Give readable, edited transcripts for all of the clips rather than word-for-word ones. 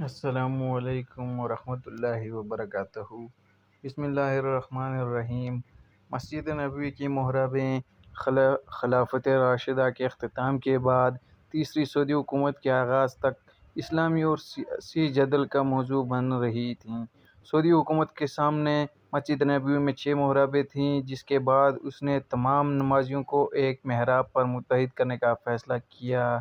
السلام علیکم ورحمۃ اللہ وبرکاتہ۔ بسم اللہ الرحمن الرحیم۔ مسجد نبوی کی محرابیں خلافت راشدہ کے اختتام کے بعد تیسری سعودی حکومت کے آغاز تک اسلامی اور سیاسی جدل کا موضوع بن رہی تھیں۔ سعودی حکومت کے سامنے مسجد نبوی میں 6 محرابیں تھیں، جس کے بعد اس نے تمام نمازیوں کو ایک محراب پر متحد کرنے کا فیصلہ کیا۔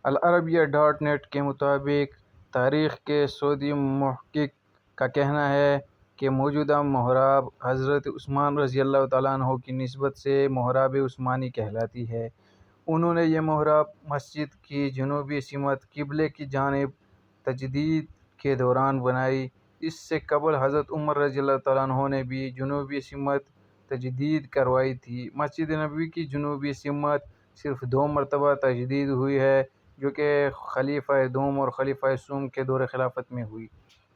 العربیہ.net کے مطابق تاریخ کے سعودی محقق کا کہنا ہے کہ موجودہ محراب حضرت عثمان رضی اللہ تعالیٰ عنہ کی نسبت سے محراب عثمانی کہلاتی ہے۔ انہوں نے یہ محراب مسجد کی جنوبی سمت قبلے کی جانب تجدید کے دوران بنائی۔ اس سے قبل حضرت عمر رضی اللہ تعالیٰ عنہ نے بھی جنوبی سمت تجدید کروائی تھی۔ مسجد نبوی کی جنوبی سمت صرف 2 مرتبہ تجدید ہوئی ہے، جو کہ خلیفہ دوم اور خلیفہ سوم کے دور خلافت میں ہوئی۔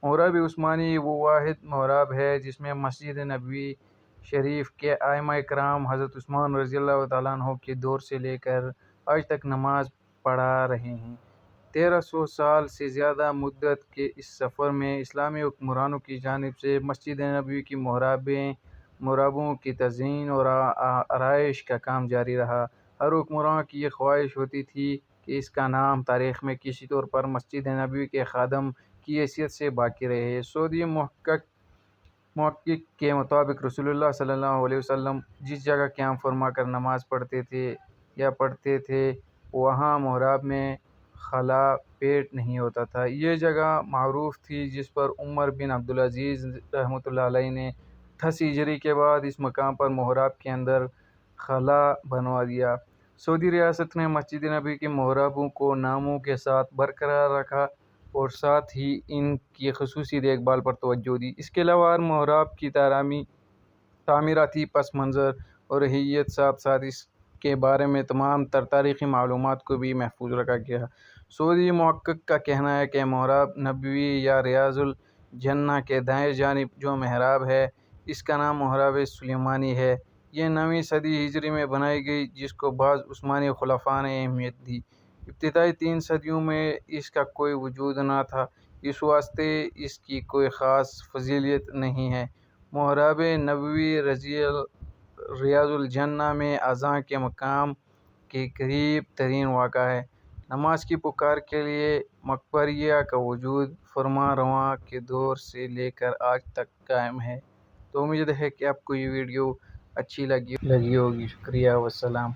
محراب عثمانی وہ واحد محراب ہے جس میں مسجد نبوی شریف کے ائمہ کرام حضرت عثمان رضی اللہ تعالیٰ عنہ کے دور سے لے کر آج تک نماز پڑھا رہے ہیں۔ 1300 سال سے زیادہ مدت کے اس سفر میں اسلامی حکمرانوں کی جانب سے مسجد نبوی کی محرابوں کی تزئین اور آرائش کا کام جاری رہا۔ ہر حکمران کی یہ خواہش ہوتی تھی کہ اس کا نام تاریخ میں کسی طور پر مسجد نبوی کے خادم کی حیثیت سے باقی رہے۔ سعودی محقق کے مطابق رسول اللہ صلی اللہ علیہ وسلم جس جگہ قیام فرما کر نماز پڑھتے تھے وہاں محراب میں خلا پیٹ نہیں ہوتا تھا۔ یہ جگہ معروف تھی جس پر عمر بن عبدالعزیز رحمۃ اللہ علیہ نے 88 ہجری کے بعد اس مقام پر محراب کے اندر خلا بنوا دیا۔ سعودی ریاست نے مسجد نبوی کے محرابوں کو ناموں کے ساتھ برقرار رکھا اور ساتھ ہی ان کی خصوصی دیکھ بھال پر توجہ دی۔ اس کے علاوہ ہر محراب کی تعمیراتی پس منظر اور ہیئت، ساتھ ساتھ اس کے بارے میں تمام تر تاریخی معلومات کو بھی محفوظ رکھا گیا۔ سعودی محقق کا کہنا ہے کہ محراب نبوی یا ریاض الجنہ کے دائیں جانب جو محراب ہے، اس کا نام محراب سلیمانی ہے۔ یہ 9ویں صدی ہجری میں بنائی گئی، جس کو بعض عثمانی خلفاء نے اہمیت دی۔ ابتدائی 3 صدیوں میں اس کا کوئی وجود نہ تھا، اس واسطے اس کی کوئی خاص فضیلت نہیں ہے۔ محراب نبوی ریاض الجنہ میں اذان کے مقام کے قریب ترین واقع ہے۔ نماز کی پکار کے لیے مقبریہ کا وجود فرمان رواں کے دور سے لے کر آج تک قائم ہے۔ تو امید ہے کہ آپ کو یہ ویڈیو اچھی لگی ہوگی۔ شکریہ، والسلام۔